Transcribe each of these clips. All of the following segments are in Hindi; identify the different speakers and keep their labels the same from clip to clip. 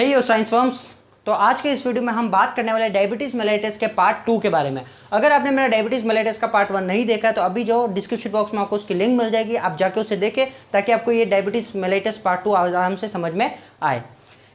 Speaker 1: हे यो साइंस फॉर्म्स। तो आज के इस वीडियो में हम बात करने वाले डायबिटीज़ मेलाइटिस के पार्ट 2 के बारे में। अगर आपने मेरा डायबिटीज़ मेलाइटिस का पार्ट 1 नहीं देखा है तो अभी जो डिस्क्रिप्शन बॉक्स में आपको उसकी लिंक मिल जाएगी, आप जाके उसे देखें ताकि आपको ये डायबिटीज़ मेलाइटिस पार्ट 2 आराम से समझ में आए।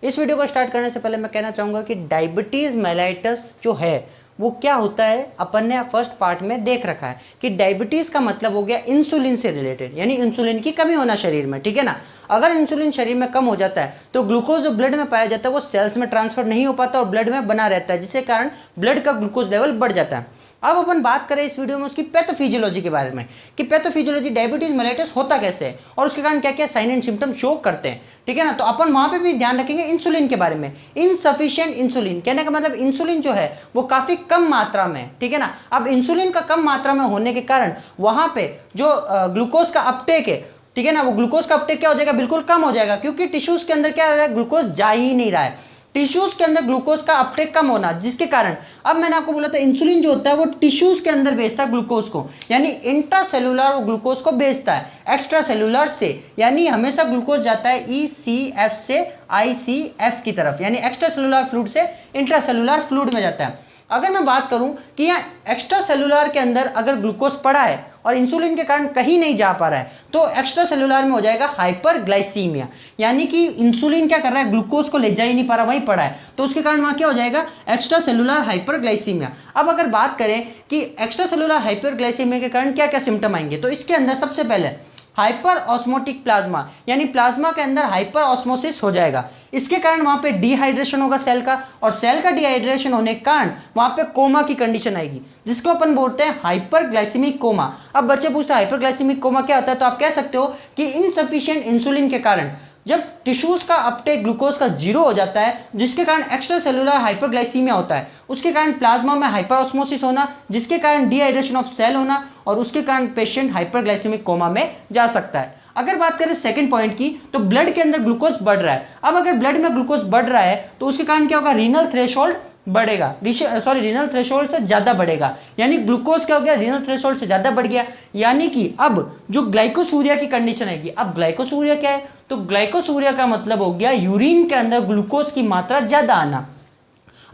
Speaker 1: इस वीडियो को स्टार्ट करने से पहले मैं कहना चाहूँगा कि डायबिटीज़ मेलाइटिस जो है वो क्या होता है, अपन ने फर्स्ट पार्ट में देख रखा है कि डायबिटीज़ का मतलब हो गया इंसुलिन से रिलेटेड, यानी इंसुलिन की कमी होना शरीर में, ठीक है ना। अगर इंसुलिन शरीर में कम हो जाता है तो ग्लूकोज जो ब्लड में पाया जाता है वो सेल्स में ट्रांसफर नहीं हो पाता और ब्लड में बना रहता है, जिसके कारण ब्लड का ग्लूकोज लेवल बढ़ जाता है। अब अपन बात करें इस वीडियो में उसकी पैथोफिजियोलॉजी के बारे में कि पैथोफिजियोलॉजी डायबिटीज मेलाइटिस होता कैसे है और उसके कारण क्या क्या साइन एंड सिम्टम शो करते हैं, ठीक है ना। तो अपन वहां पे भी ध्यान रखेंगे इंसुलिन के बारे में। इनसफिशिएंट इंसुलिन कहने का मतलब इंसुलिन जो है वो काफी कम मात्रा में, ठीक है ना। अब इंसुलिन का कम मात्रा में होने के कारण वहां पे जो ग्लूकोज का अपटेक है, ठीक है ना, वो ग्लूकोज का अपटेक क्या हो जाएगा, बिल्कुल कम हो जाएगा, क्योंकि टिश्यूज के अंदर क्या हो रहा है, ग्लूकोज जा ही नहीं रहा है। टिश्यूज के अंदर ग्लूकोज का अपटेक कम होना, जिसके कारण अब मैंने आपको बोला था इंसुलिन जो होता है वो टिश्यूज के अंदर भेजता है ग्लूकोज को, यानी इंट्रासेलुलर वो ग्लूकोज को भेजता है, एक्स्ट्रा सेलुलर से यानी हमेशा ग्लूकोज जाता है ECF से ICF की तरफ, यानी एक्स्ट्रा सेलुलर फ्लूइड से इंट्रासेलुलर फ्लूइड में जाता है। अगर मैं बात करूं कि यहाँ एक्स्ट्रा सेलुलर के अंदर अगर ग्लूकोज पड़ा है और इंसुलिन के कारण कहीं नहीं जा पा रहा है तो एक्स्ट्रा सेलुलर में हो जाएगा हाइपरग्लाइसीमिया, यानी कि इंसुलिन क्या कर रहा है, ग्लूकोज को ले जा ही नहीं पा रहा, वहीं पड़ा है, तो उसके कारण वहां क्या हो जाएगा, एक्स्ट्रा सेलुलर हाइपरग्लाइसीमिया। अब अगर बात करें कि एक्स्ट्रा सेलुलर हाइपरग्लाइसीमिया के कारण क्या क्या सिम्टम आएंगे, तो इसके अंदर सबसे पहले हाइपर ऑस्मोटिक प्लाज्मा, यानी प्लाज्मा के अंदर हाइपर ऑस्मोसिस हो जाएगा। इसके कारण वहां पे डिहाइड्रेशन होगा सेल का, और सेल का डिहाइड्रेशन होने के कारण वहां पे कोमा की कंडीशन आएगी, जिसको अपन बोलते हैं हाइपरग्लाइसेमिक कोमा। अब बच्चे पूछते हैं हाइपरग्लाइसेमिक कोमा क्या होता है, तो आप कह सकते हो कि इनसफिशिएंट इंसुलिन के कारण जब टिश्यूज का अपटेक ग्लूकोज का 0 हो जाता है, जिसके कारण एक्स्ट्रा सेलुलर हाइपरग्लाइसीमिया होता है, उसके कारण प्लाज्मा में हाइपर ऑस्मोसिस होना, जिसके कारण डिहाइड्रेशन ऑफ सेल होना, और उसके कारण पेशेंट हाइपरग्लाइसेमिक कोमा में जा सकता है। अगर बात करें सेकंड पॉइंट की, तो ब्लड के अंदर ग्लूकोज बढ़ रहा है। अब अगर ब्लड में ग्लूकोज बढ़ रहा है तो उसके कारण क्या होगा, रीनल थ्रेशोल्ड बढ़ेगा, रीनल थ्रेशोल्ड से ज्यादा बढ़ेगा, यानी ग्लूकोज क्या हो गया, रीनल थ्रेशोल्ड से ज्यादा बढ़ गया, यानी कि अब जो ग्लाइकोसूरिया की कंडीशन आएगी। अब ग्लाइकोसूरिया क्या है, तो ग्लाइकोसूरिया का मतलब हो गया यूरिन के अंदर ग्लूकोज की मात्रा ज्यादा आना।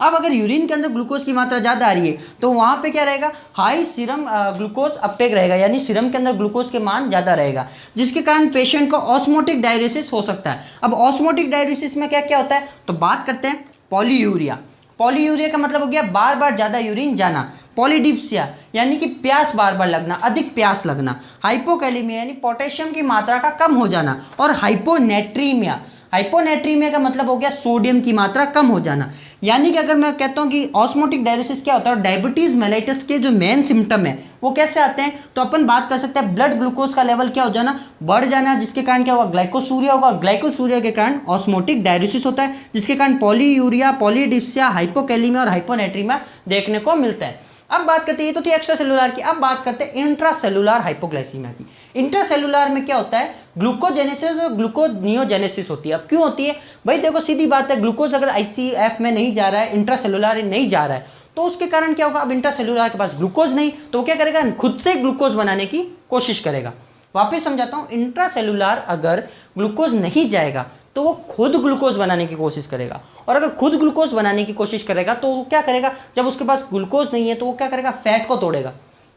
Speaker 1: अब अगर यूरिन के अंदर ग्लूकोज की मात्रा ज्यादा आ रही है तो वहां पे क्या रहेगा, हाई सीरम ग्लूकोज अपटेक रहेगा, यानी सीरम के अंदर ग्लूकोज के मान ज्यादा रहेगा, जिसके कारण पेशेंट को ऑस्मोटिक डायलिसिस हो सकता है। अब ऑस्मोटिक डायलिसिस में क्या क्या होता है, तो बात करते हैं पॉलीयूरिया। पॉलीयूरिया का मतलब हो गया बार बार ज्यादा यूरिन जाना। पॉलीडिप्सिया यानी कि प्यास बार बार लगना, अधिक प्यास लगना। हाइपोकैलेमिया यानी पोटेशियम की मात्रा का कम हो जाना। और हाइपोनेट्रीमिया, हाइपोनेट्रीमिया का मतलब हो गया सोडियम की मात्रा कम हो जाना। यानी कि अगर मैं कहता हूं कि ऑस्मोटिक डायलिसिस क्या होता है और डायबिटीज मेलाइटिस के जो मेन सिम्टम है वो कैसे आते हैं, तो अपन बात कर सकते हैं ब्लड ग्लूकोज का लेवल क्या हो जाना, बढ़ जाना, जिसके कारण क्या होगा, ग्लाइकोसूरिया होगा, और ग्लाइकोसूरिया के कारण ऑस्मोटिक डायलिसिस होता है, जिसके कारण पॉलीयूरिया, पॉलीडिप्सिया, हाइपोकैलेमिया और हाइपोनेट्रीमिया देखने को मिलता है। अब बात करते हैं, ये तो थी एक्स्ट्रा सेलुलर की। अब बात करते हैं इंट्रासेलुलर हाइपोग्लाइसीमिया की। इंट्रासेलुलर में क्या होता है, ग्लूकोजेनेसिस और ग्लूकोनियोजेनेसिस होती है। अब क्यों होती है भाई, देखो सीधी बात है, ग्लूकोज अगर ICF में नहीं जा रहा है, इंट्रासेलुलर नहीं जा रहा है, तो उसके कारण क्या होगा, अब इंट्रासेलुलर के पास ग्लूकोज नहीं, तो वो क्या करेगा, खुद से ग्लूकोज बनाने की कोशिश करेगा। वापस समझाता हूं, इंट्रासेलुलर अगर ग्लूकोज नहीं जाएगा तो वो खुद ग्लूकोज बनाने की कोशिश करेगा, और अगर खुद ग्लूकोज बनाने की कोशिश करेगा तो वो क्या करेगा, जब उसके पास ग्लूकोज नहीं है तो वो क्या करेगा, फैट को तोड़ेगा।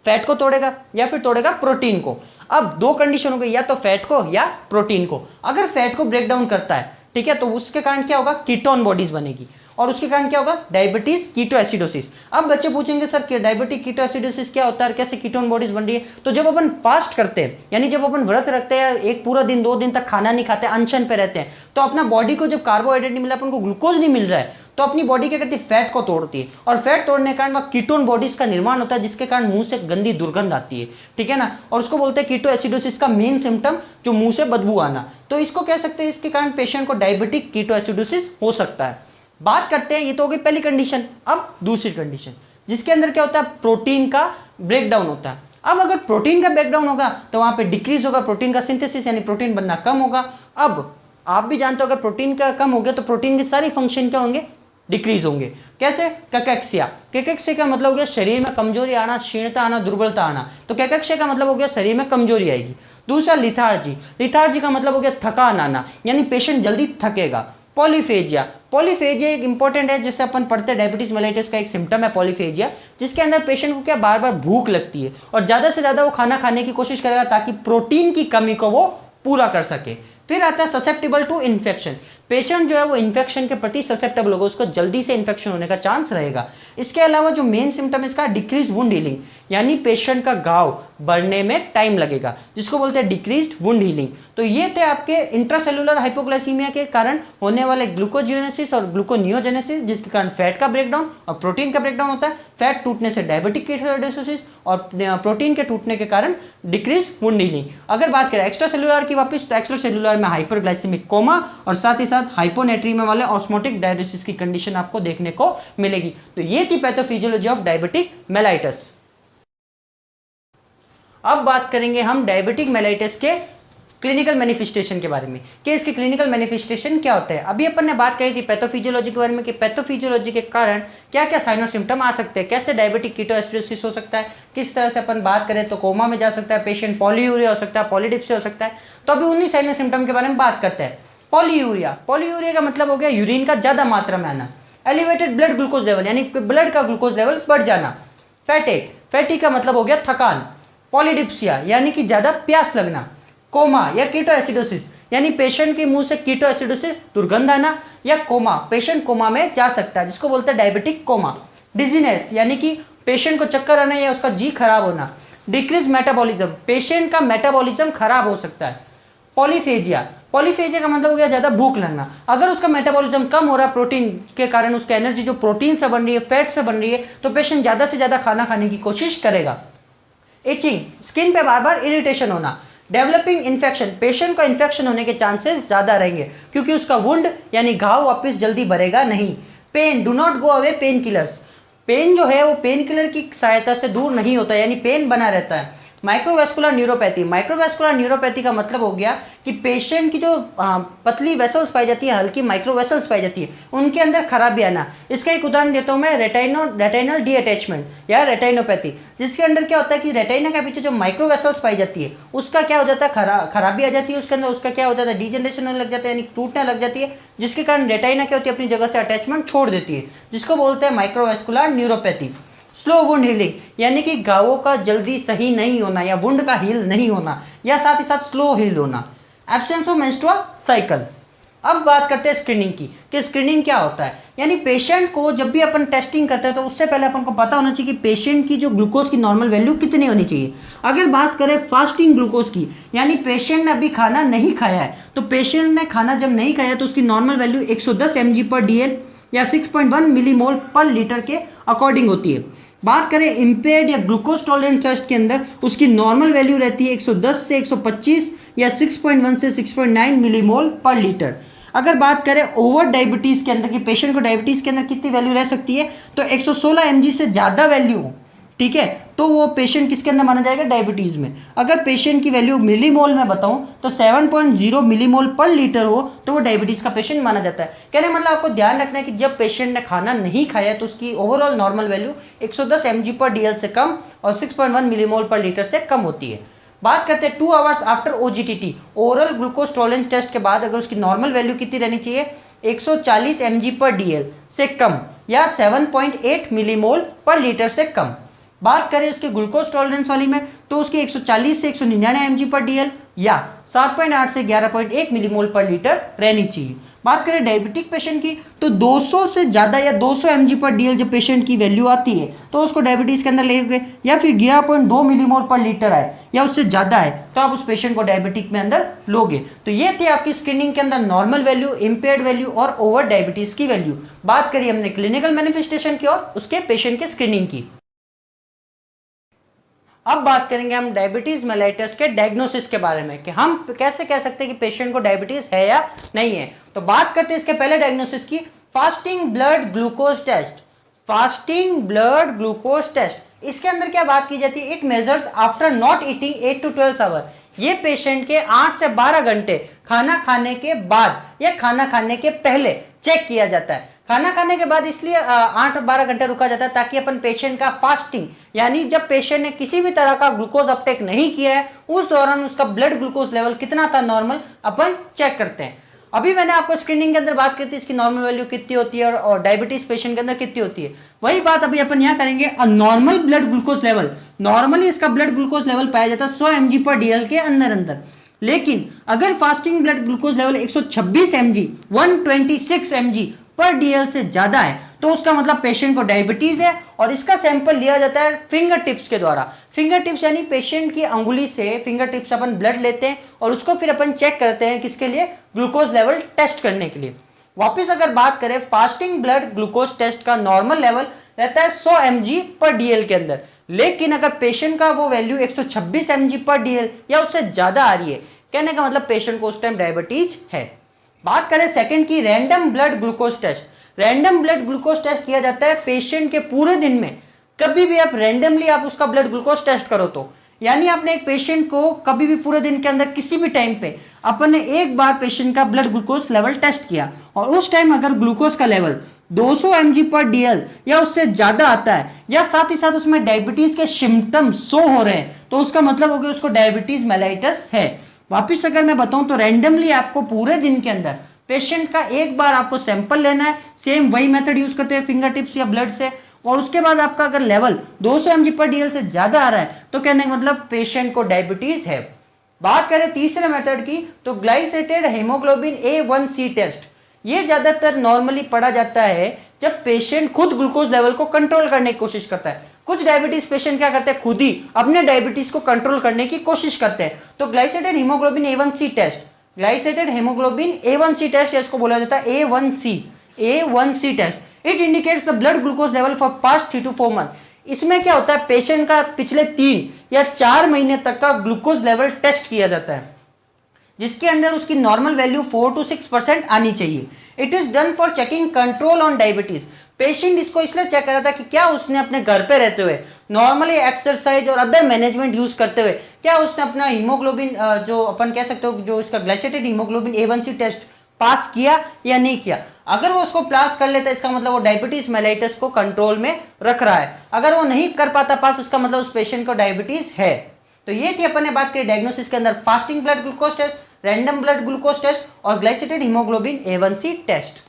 Speaker 1: फैट को तोड़ेगा या फिर तोड़ेगा प्रोटीन को। अब दो कंडीशन हो गई, या तो फैट को या प्रोटीन को। अगर फैट को ब्रेक डाउन करता है, ठीक है, तो उसके कारण क्या होगा, कीटोन बॉडीज बनेगी, और उसके कारण क्या होगा, डायबिटीज कीटोएसिडोसिस। अब बच्चे पूछेंगे सर कि डायबिटिक कीटोएसिडोसिस क्या होता है, कैसे कीटोन बॉडीज बन रही है, तो जब अपन फास्ट करते हैं, यानी जब अपन व्रत रखते हैं, एक पूरा दिन 2 दिन तक खाना नहीं खाते, अनशन पे रहते हैं, तो अपना बॉडी को जब कार्बोहाइड्रेट नहीं मिला, अपन को ग्लूकोज नहीं मिल रहा है, तो अपनी बॉडी क्या करती है, फैट को तोड़ती है, और फैट तोड़ने के कारण वह कीटोन बॉडीज का निर्माण होता है, जिसके कारण मुंह से गंदी दुर्गंध आती है, ठीक है ना, और उसको बोलते हैं कीटोएसिडोसिस का मेन सिम्टम जो मुंह से बदबू आना। तो इसको कह सकते हैं, इसके कारण पेशेंट को डायबिटिक कीटोएसिडोसिस हो सकता है। बात करते हैं, ये तो हो गई पहली कंडीशन। अब दूसरी कंडीशन, जिसके अंदर क्या होता है, प्रोटीन का ब्रेकडाउन होता है। अब अगर प्रोटीन का ब्रेकडाउन होगा तो वहां पे डिक्रीज होगा प्रोटीन का सिंथेसिस, यानी प्रोटीन बनना कम होगा। अब आप भी जानते हो अगर प्रोटीन का कम हो गया तो प्रोटीन के सारी फंक्शन क्या होंगे, डिक्रीज होंगे। कैसे, कैकेक्सिया। कैकेक्सिया का मतलब हो गया शरीर में कमजोरी आना, क्षीणता आना, दुर्बलता आना। तो कैकेक्सिया का मतलब हो गया शरीर में कमजोरी आएगी। दूसरा लिथार्जी। लिथार्जी का मतलब हो गया थकान आना, यानी पेशेंट जल्दी थकेगा। पॉलीफेजिया। पॉलीफेजिया एक इंपॉर्टेंट है जिससे अपन पढ़ते हैं, डायबिटीज मेलाइटिस का एक सिम्टम है पॉलीफेजिया, जिसके अंदर पेशेंट को क्या बार बार भूख लगती है और ज़्यादा से ज़्यादा वो खाना खाने की कोशिश करेगा ताकि प्रोटीन की कमी को वो पूरा कर सके। फिर आता है ससेप्टेबल टू इन्फेक्शन, पेशेंट जो है वो इन्फेक्शन के प्रति ससेप्टेबल होगा, उसको जल्दी से इन्फेक्शन होने का चांस रहेगा। इसके अलावा जो मेन सिम्टम इसका डिक्रीज वुंड हीलिंग, यानी पेशेंट का घाव बढ़ने में टाइम लगेगा, जिसको बोलते हैं डिक्रीज्ड वुंड हीलिंग। तो ये थे आपके इंट्रासेलुलर हाइपोग्लाइसीमिया के कारण होने वाले ग्लूकोजियोनेसिस और ग्लूकोनियोजेनेसिस, जिसके कारण फैट का ब्रेकडाउन और प्रोटीन का ब्रेकडाउन होता है। फैट टूटने से डायबिटिक कीटोएसिडोसिस और प्रोटीन के टूटने के कारण डिक्रीज वुंड हीलिंग। अगर बात करें एक्स्ट्रा सेलुलर की वापस, तो एक्स्ट्रा सेलुलर में हाइपरग्लाइसेमिक कोमा और साथ ही साथ हाइपोनेट्रीमिया वाले ऑस्मोटिक डायलिसिस की कंडीशन आपको देखने को मिलेगी। तो ये थी पैथोफिजियोलॉजी ऑफ डायबिटिक मेलाइटिस। अब बात करेंगे हम डायबिटिक मेलाइटिस के क्लिनिकल मैनिफेस्टेशन के बारे में कि इसके क्लिनिकल मैनिफेस्टेशन क्या होते हैं। अभी अपन ने बात करी थी पैथोफिजियोलॉजी के बारे में कि पैथोफिजियोलॉजी के कारण क्या क्या साइन और सिम्टम आ सकते हैं, कैसे डायबिटिक कीटोएसिडोसिस हो सकता है, किस तरह से अपन बात करें तो कोमा में जा सकता है पेशेंट, पॉलीयूरिया हो सकता है, पॉलीडिप्सिया हो सकता है। तो अभी उन्हीं साइन और सिम्टम के बारे में बात करते हैं। पॉलीयूरिया, पॉलीयूरिया का मतलब हो गया यूरिन का ज्यादा मात्रा में आना। एलिवेटेड ब्लड ग्लूकोज लेवल, यानी ब्लड का ग्लूकोज लेवल बढ़ जाना। फैटिक, फैटिक का मतलब हो गया थकान। पॉलीडिप्सिया यानी कि ज्यादा प्यास लगना। कोमा या कीटोएसिडोसिस, यानी पेशेंट के मुंह से कीटोएसिडोसिस दुर्गंध आना, या कोमा, पेशेंट कोमा में जा सकता है, जिसको बोलते हैं डायबिटिक कोमा। डिजीनेस, यानी कि पेशेंट को चक्कर आना या उसका जी खराब होना। डिक्रीज मेटाबॉलिज्म, पेशेंट का मेटाबॉलिज्म खराब हो सकता है। पॉलीफेजिया, पॉलीफेजिया का मतलब हो गया ज्यादा भूख लगना। अगर उसका मेटाबॉलिज्म कम हो रहा है प्रोटीन के कारण, उसका एनर्जी जो प्रोटीन से बन रही है, फैट से बन रही है, तो पेशेंट ज्यादा से ज्यादा खाना खाने की कोशिश करेगा। इचिंग, स्किन पे बार बार इरिटेशन होना। डेवलपिंग इन्फेक्शन, पेशेंट को इन्फेक्शन होने के चांसेस ज्यादा रहेंगे क्योंकि उसका वुंड यानी घाव वापस जल्दी भरेगा नहीं। Pain, do not go away pain killers, pain जो है वो पेन किलर की सहायता से दूर नहीं होता, यानी पेन बना रहता है। माइक्रोवेस्कुलर न्यूरोपैथी, माइक्रोवेस्कुलर न्यूरोपैथी का मतलब हो गया कि पेशेंट की जो पतली वेसल्स पाई जाती है, हल्की माइक्रोवेसल्स पाई जाती है, उनके अंदर खराबी आना। इसका एक उदाहरण देता हूं मैं, रेटाइनल डी अटैचमेंट या रेटाइनोपैथी, जिसके अंदर क्या होता है कि रेटाइना के पीछे जो माइक्रोवेसल्स पाई जाती है उसका क्या हो जाता है, खराबी आ जाती है उसके अंदर, उसका क्या हो जाता है, डीजनरेशन होने लग जाता है, यानी टूटने लग जाती है, जिसके कारण रेटाइना क्या होती है, अपनी जगह से अटैचमेंट छोड़ देती है, जिसको बोलते हैं microvascular neuropathy. Slow wound healing, यानी कि घावों का जल्दी सही नहीं होना या वुंड का हील नहीं होना, या साथ ही साथ स्लो हील होना। Absence of menstrual cycle. अब बात करते हैं स्क्रीनिंग की कि स्क्रीनिंग क्या होता है, यानी पेशेंट को जब भी अपन टेस्टिंग करते हैं तो उससे पहले अपन को पता होना चाहिए कि पेशेंट की जो ग्लूकोज की नॉर्मल वैल्यू कितनी होनी चाहिए। अगर बात करें फास्टिंग ग्लूकोज की, यानी पेशेंट ने अभी खाना नहीं खाया है, तो पेशेंट ने खाना जब नहीं खाया तो उसकी नॉर्मल वैल्यू 110 mg/dl या 6.1 मिलीमोल पर लीटर के अकॉर्डिंग होती है। बात करें इम्पेयर्ड या ग्लूकोज टॉलरेंस टेस्ट के अंदर, उसकी नॉर्मल वैल्यू रहती है 110 से 125 या 6.1 से 6.9 मिलीमोल पर लीटर। अगर बात करें ओवर डायबिटीज के अंदर कि पेशेंट को डायबिटीज के अंदर कितनी वैल्यू रह सकती है, तो 116 mg से ज़्यादा वैल्यू, ठीक है, तो वो पेशेंट किसके अंदर माना जाएगा, डायबिटीज में। अगर पेशेंट की वैल्यू मिलीमोल में बताऊं तो 7.0 मिलीमोल पर लीटर हो तो वो डायबिटीज का पेशेंट माना जाता है। कहने मतलब आपको ध्यान रखना है कि जब पेशेंट ने खाना नहीं खाया तो उसकी ओवरऑल नॉर्मल वैल्यू 110 mg/dl से कम और 6.1 मिलीमोल पर लीटर से कम होती है। बात करते हैं 2 hours after OGTT, oral glucose tolerance test के बाद अगर उसकी नॉर्मल वैल्यू कितनी रहनी चाहिए, 140 mg/dl से कम या 7.8 मिलीमोल पर लीटर से कम। बात करें उसके ग्लूकोज टॉलरेंस वाली में तो उसकी 140 से 199 mg/dl या 7.8 से 11.1 मिलीमोल पर लीटर रहनी चाहिए। बात करें डायबिटिक पेशेंट की तो 200 से ज़्यादा या 200 mg/dl जब पेशेंट की वैल्यू आती है तो उसको डायबिटीज़ के अंदर लेंगे, या फिर 11.2 मिलीमोल पर लीटर आए या उससे ज़्यादा है तो आप उस पेशेंट को डायबिटिक में अंदर लोगे। तो ये थे आपकी स्क्रीनिंग के अंदर नॉर्मल वैल्यू, इम्पेयर्ड वैल्यू और ओवर डायबिटीज़ की वैल्यू। बात करिए हमने क्लिनिकल मैनिफेस्टेशन की और उसके पेशेंट के स्क्रीनिंग की। अब बात करेंगे हम डायबिटीज मेलाइटस के डायग्नोसिस के बारे में कि हम कैसे कह सकते हैं कि पेशेंट को डायबिटीज है या नहीं है। तो बात करते हैं इसके पहले डायग्नोसिस की, fasting blood glucose test. Fasting blood glucose test, इसके अंदर क्या बात की जाती है, it measures after not eating 8 to 12 hour. ये पेशेंट के 8 से 12 घंटे खाना खाने के बाद या खाना खाने के पहले चेक किया जाता है। खाना खाने के बाद इसलिए 8 और 12 घंटे रुका जाता है ताकि अपन पेशेंट का फास्टिंग, यानी जब पेशेंट ने किसी भी तरह का ग्लूकोज अपटेक नहीं किया है उस दौरान उसका ब्लड ग्लूकोज लेवल कितना था नॉर्मल, अपन चेक करते हैं। अभी मैंने आपको स्क्रीनिंग के अंदर बात की थी इसकी नॉर्मल वैल्यू कितनी होती है और डायबिटीज पेशेंट के अंदर कितनी होती है, वही बात अभी अपन यहाँ करेंगे। Normal blood glucose level, normally इसका ब्लड ग्लूकोज लेवल पाया जाता है 100 mg/dl के अंदर अंदर। लेकिन अगर fasting blood glucose level 126 mg 126 mg/dl से ज्यादा है तो उसका मतलब पेशेंट को डायबिटीज है, और इसका सैंपल लिया जाता है फिंगर टिप्स के द्वारा। फिंगर टिप्स यानी पेशेंट की अंगुली से फिंगर टिप्स अपन ब्लड लेते हैं और उसको फिर अपन चेक करते हैं किसके लिए, ग्लूकोज लेवल टेस्ट करने के लिए। वापस अगर बात करें फास्टिंग ब्लड ग्लूकोज टेस्ट का नॉर्मल लेवल रहता है 100 mg/dl के अंदर, लेकिन अगर पेशेंट का वो वैल्यू 126 mg/dl या उससे ज्यादा आ रही है, कहने का मतलब पेशेंट को उस टाइम डायबिटीज है। बात करें सेकंड की random blood glucose test. Random blood glucose test किया जाता है पेशेंट के पूरे दिन में, कभी भी आप रैंडमली आप उसका ब्लड ग्लूकोज टेस्ट करो तो, यानी आपने एक पेशेंट को कभी भी पूरे दिन के अंदर किसी भी टाइम पे अपन ने एक बार पेशेंट का ब्लड ग्लूकोज लेवल टेस्ट किया और उस टाइम अगर ग्लूकोज का लेवल 200 mg/dl या उससे ज्यादा आता है या साथ ही साथ उसमें डायबिटीज के सिम्टम्स शो हो रहे हैं, तो उसका मतलब हो गया उसको डायबिटीज मेलाइटस है। वापिस अगर मैं बताऊं तो रैंडमली आपको पूरे दिन के अंदर पेशेंट का एक बार आपको सैंपल लेना है, सेम वही मेथड यूज करते हैं फिंगर टिप्स या ब्लड से, और उसके बाद आपका अगर लेवल 200 mg/dl से ज्यादा आ रहा है तो कहने का मतलब पेशेंट को डायबिटीज है। बात करें तीसरे मेथड की तो ग्लाइसेटेड हेमोग्लोबिन A1C टेस्ट। ये ज्यादातर नॉर्मली पढ़ा जाता है जब पेशेंट खुद ग्लूकोज लेवल को कंट्रोल करने की कोशिश करता है। कुछ डायबिटीज पेशेंट क्या करते हैं, खुद ही अपने डायबिटीज को कंट्रोल करने की कोशिश करते हैं, तो glycated haemoglobin A1C test, glycated haemoglobin A1C test, इसको बोला जाता है A1C test. It indicates the blood glucose level for past 3 to 4 month. इसमें क्या होता है, पेशेंट का पिछले 3 या 4 महीने तक का ग्लूकोज लेवल टेस्ट किया जाता है, जिसके अंदर उसकी नॉर्मल वैल्यू 4 to 6% आनी चाहिए। It is done for checking control on diabetes. Patient इसको इसलिए चेक कर रहा था कि क्या उसने अपने घर पे रहते हुए नॉर्मली एक्सरसाइज और अदर मैनेजमेंट यूज करते हुए क्या उसने अपना हीमोग्लोबिन जो अपन कह सकते हो जो इसका ग्लाइसेटेड हीमोग्लोबिन A1C टेस्ट पास किया या नहीं किया। अगर वो उसको पास कर लेता है इसका मतलब वो डायबिटीज मेलाइटस को कंट्रोल में रख रहा है। अगर वो नहीं कर पाता पास, उसका मतलब उस पेशेंट को डायबिटीज है। तो ये थी अपन ने बात की डायग्नोसिस के अंदर fasting blood glucose test, random blood glucose test और ग्लाइसेटेड हीमोग्लोबिन A1C टेस्ट।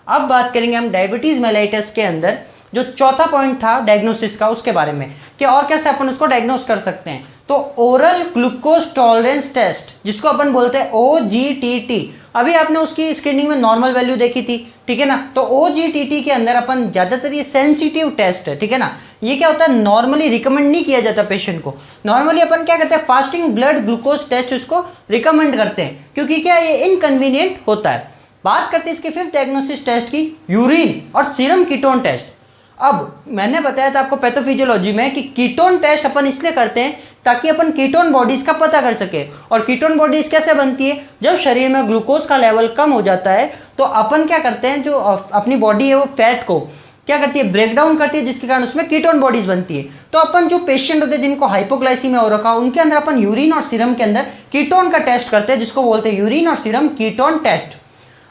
Speaker 1: अब बात करेंगे हम डायबिटीज मेलाइटस के अंदर जो चौथा पॉइंट था डायग्नोसिस का, उसके बारे में कि और कैसे अपन उसको डायग्नोस कर सकते हैं। तो ओरल ग्लूकोज टॉलरेंस टेस्ट, जिसको अपन बोलते हैं OGTT। अभी आपने उसकी स्क्रीनिंग में नॉर्मल वैल्यू देखी थी, ठीक है ना। तो OGTT के अंदर अपन ज्यादातर ये सेंसिटिव टेस्ट है, ठीक है ना। ये क्या होता है, नॉर्मली रिकमेंड नहीं किया जाता पेशेंट को। नॉर्मली अपन क्या करते हैं, फास्टिंग ब्लड ग्लूकोज टेस्ट उसको रिकमेंड करते हैं, क्योंकि क्या ये इनकन्वीनियंट होता है। बात करते हैं इसके फिफ्थ डायग्नोसिस टेस्ट की, यूरिन और सीरम कीटोन टेस्ट। अब मैंने बताया था आपको पैथोफिजियोलॉजी में कि कीटोन टेस्ट अपन इसलिए करते हैं ताकि अपन कीटोन बॉडीज का पता कर सके। और कीटोन बॉडीज कैसे बनती है, जब शरीर में ग्लूकोज का लेवल कम हो जाता है तो अपन क्या करते हैं, जो अपनी बॉडी है वो फैट को क्या करती है, ब्रेक डाउन करती है, जिसके कारण उसमें कीटोन बॉडीज बनती है। तो अपन जो पेशेंट होते हैं जिनको हाइपोग्लाइसीमिया हो रखा, उनके अंदर अपन यूरिन और सीरम के अंदर कीटोन का टेस्ट करते हैं, जिसको बोलते हैं यूरिन और serum ketone test.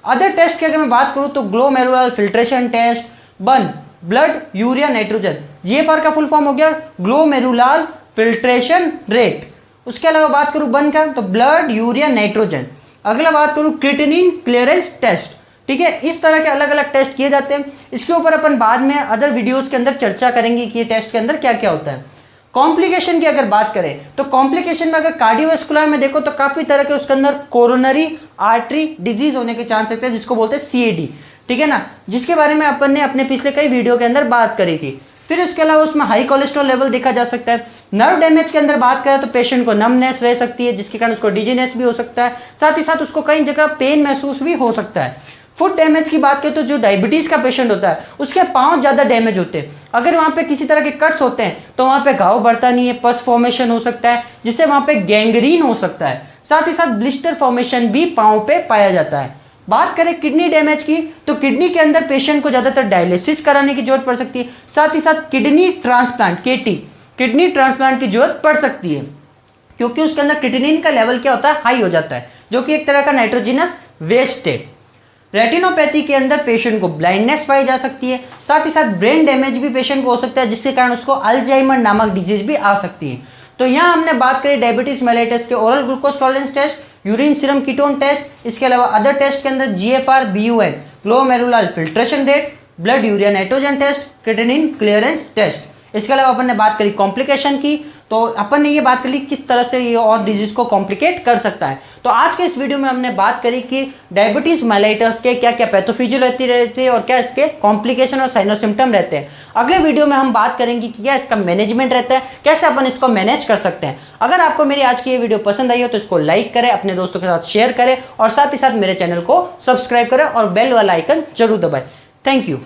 Speaker 1: Other test की अगर मैं बात करूं तो glomerular filtration test, BUN blood urea nitrogen, GFR का फुल फॉर्म हो गया ग्लोमेरुलर फिल्ट्रेशन रेट। उसके अलावा बात करूं बन का तो ब्लड यूरिया नाइट्रोजन। अगला बात करूं क्रिएटिनिन क्लियरेंस टेस्ट, ठीक है। इस तरह के अलग अलग टेस्ट किए जाते हैं। इसके ऊपर अपन बाद में अदर वीडियोस के अंदर चर्चा करेंगे कि ये टेस्ट के अंदर क्या क्या होता है। कॉम्प्लिकेशन की अगर बात करें तो कॉम्प्लिकेशन में अगर कार्डियोवास्कुलर में देखो तो काफी तरह के उसके अंदर कोरोनरी आर्टरी डिजीज होने के चांस रहते हैं, जिसको बोलते हैं CAD, ठीक है ना, जिसके बारे में अपन ने अपने पिछले कई वीडियो के अंदर बात करी थी। फिर उसके अलावा उसमें हाई कोलेस्ट्रॉल लेवल देखा जा सकता है। नर्व डैमेज के अंदर बात करें तो पेशेंट को नमनेस रह सकती है, जिसके कारण उसको डिजीनेस भी हो सकता है, साथ ही साथ उसको कई जगह पेन महसूस भी हो सकता है। फुट डैमेज की बात करें तो जो डायबिटीज का पेशेंट होता है उसके पांव ज्यादा डैमेज होते हैं। अगर वहां पे किसी तरह के कट्स होते हैं तो वहां पे घाव बढ़ता नहीं है, पस फॉर्मेशन हो सकता है, जिससे वहां पे गैंग्रीन हो सकता है। साथ ही साथ ब्लिस्टर फॉर्मेशन भी पांव पे पाया जाता है। बात करें किडनी डैमेज की तो किडनी के अंदर पेशेंट को ज्यादातर डायलिसिस कराने की जरूरत पड़ सकती है। साथ ही साथ kidney transplant KT, kidney transplant की जरूरत पड़ सकती है, क्योंकि उसके अंदर क्रिएटिनिन का लेवल क्या होता है, हाई हो जाता है, जो कि एक तरह का नाइट्रोजिनस वेस्ट है। रेटिनोपैथी के अंदर पेशेंट को ब्लाइंडनेस पाई जा सकती है। साथ ही साथ ब्रेन डैमेज भी पेशेंट को हो सकता है, जिसके कारण उसको अल्जाइमर नामक डिजीज भी आ सकती है। तो यहाँ हमने बात करी डायबिटीज मेलाइटस के oral glucose tolerance test, urine serum ketone test, इसके अलावा अदर टेस्ट के अंदर GFR BUN glomerular filtration rate, blood urea nitrogen test, creatinine clearance test. इसके अलावा अपन ने बात करी कॉम्प्लिकेशन की, तो अपन ने ये बात करी किस तरह से ये और डिजीज को कॉम्प्लिकेट कर सकता है। तो आज के इस वीडियो में हमने बात करी कि डायबिटीज मेलाइटस के क्या क्या पैथोफिजियोलॉजी रहती है और क्या इसके कॉम्प्लिकेशन और साइन और सिम्टम रहते हैं। अगले वीडियो में हम बात करेंगे कि क्या इसका मैनेजमेंट रहता है, कैसे अपन इसको मैनेज कर सकते हैं। अगर आपको मेरी आज की ये वीडियो पसंद आई हो तो इसको लाइक करें, अपने दोस्तों के साथ शेयर करें और साथ ही साथ मेरे चैनल को सब्सक्राइब करें और बेल वाला आइकन जरूर दबाएं। Thank you.